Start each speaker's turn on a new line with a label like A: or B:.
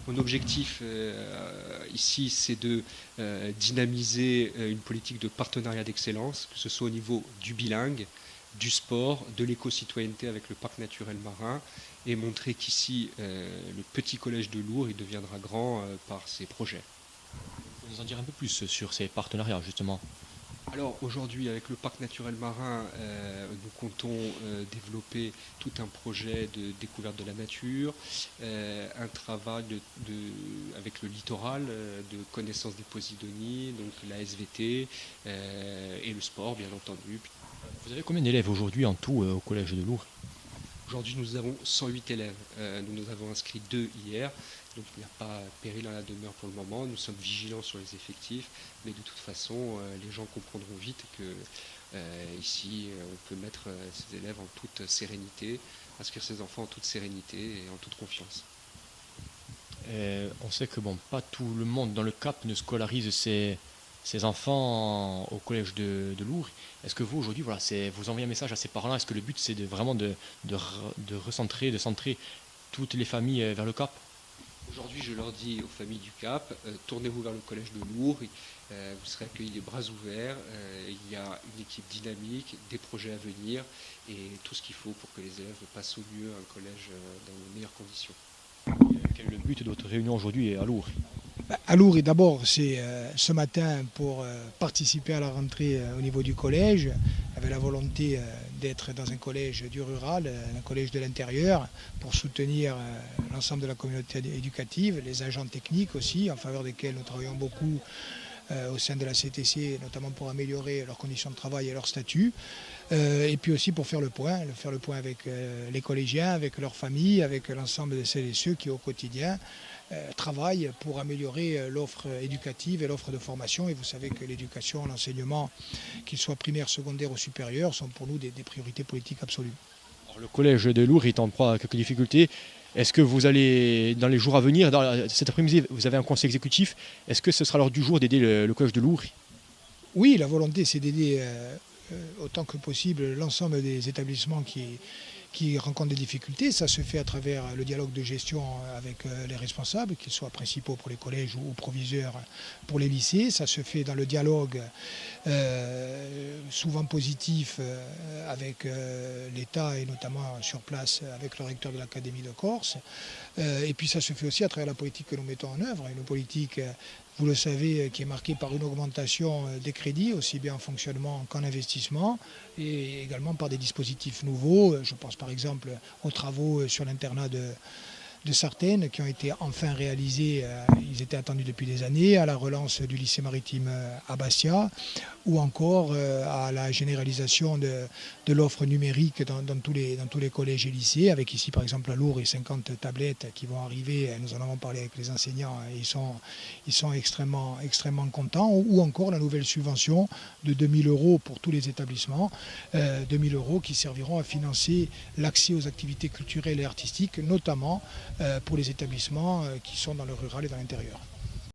A: Mon objectif ici, c'est de dynamiser une politique de partenariat d'excellence, que ce soit au niveau du bilingue, du sport, de l'éco-citoyenneté avec le parc naturel marin, et montrer qu'ici, le petit collège de Lourdes, il deviendra grand par ces projets.
B: Vous pouvez nous en dire un peu plus sur ces partenariats, justement?
A: Alors aujourd'hui, avec le parc naturel marin, nous comptons développer tout un projet de découverte de la nature, un travail avec le littoral, de connaissance des posidonies, donc la SVT, et le sport bien entendu.
B: Vous avez combien d'élèves aujourd'hui en tout au collège de Lourdes?
A: Aujourd'hui, nous avons 108 élèves. Nous nous avons inscrit 2 hier, donc il n'y a pas péril à la demeure pour le moment. Nous sommes vigilants sur les effectifs, mais de toute façon, les gens comprendront vite que ici, on peut mettre ces élèves en toute sérénité, inscrire ses enfants en toute sérénité et en toute confiance.
B: On sait que bon, pas tout le monde dans le Cap ne scolarise ses enfants au collège de Lourdes. Est-ce que vous, aujourd'hui, voilà, vous envoyez un message à ces parents-là? Est-ce que le but, c'est vraiment de recentrer, de centrer toutes les familles vers le Cap?
A: Aujourd'hui, je leur dis aux familles du Cap, tournez-vous vers le collège de Lourdes, vous serez accueillis les bras ouverts, il y a une équipe dynamique, des projets à venir et tout ce qu'il faut pour que les élèves passent au mieux un collège dans les meilleures conditions.
B: Quel est le but de votre réunion aujourd'hui à Lourdes?
C: À Lourdes, d'abord, c'est ce matin pour participer à la rentrée au niveau du collège, avec la volonté d'être dans un collège du rural, un collège de l'intérieur, pour soutenir l'ensemble de la communauté éducative, les agents techniques aussi, en faveur desquels nous travaillons beaucoup au sein de la CTC, notamment pour améliorer leurs conditions de travail et leur statut. Et puis aussi pour faire le point avec les collégiens, avec leurs familles, avec l'ensemble de celles et ceux qui au quotidien travaillent pour améliorer l'offre éducative et l'offre de formation. Et vous savez que l'éducation, l'enseignement, qu'il soit primaire, secondaire ou supérieur, sont pour nous des priorités politiques absolues.
B: Alors, le collège de Lourdes est en proie à quelques difficultés. Est-ce que vous allez, dans les jours à venir, cet après-midi, vous avez un conseil exécutif, est-ce que ce sera l'heure du jour d'aider le collège de Lourdes?
C: Oui, la volonté, c'est d'aider autant que possible l'ensemble des établissements qui rencontrent des difficultés. Ça se fait à travers le dialogue de gestion avec les responsables, qu'ils soient principaux pour les collèges ou proviseurs pour les lycées. Ça se fait dans le dialogue souvent positif avec l'État et notamment sur place avec le recteur de l'Académie de Corse. Et puis ça se fait aussi à travers la politique que nous mettons en œuvre, une politique, vous le savez, qui est marquée par une augmentation des crédits, aussi bien en fonctionnement qu'en investissement, et également par des dispositifs nouveaux. Je pense par exemple aux travaux sur l'internat de Sartène qui ont été enfin réalisés, ils étaient attendus depuis des années, à la relance du lycée maritime à Bastia, ou encore à la généralisation de l'offre numérique dans tous les collèges et lycées, avec ici par exemple à Lourdes 50 tablettes qui vont arriver, nous en avons parlé avec les enseignants, et ils sont extrêmement contents, ou encore la nouvelle subvention de 2 000 € pour tous les établissements, 2 000 € qui serviront à financer l'accès aux activités culturelles et artistiques, notamment pour les établissements qui sont dans le rural et dans l'intérieur.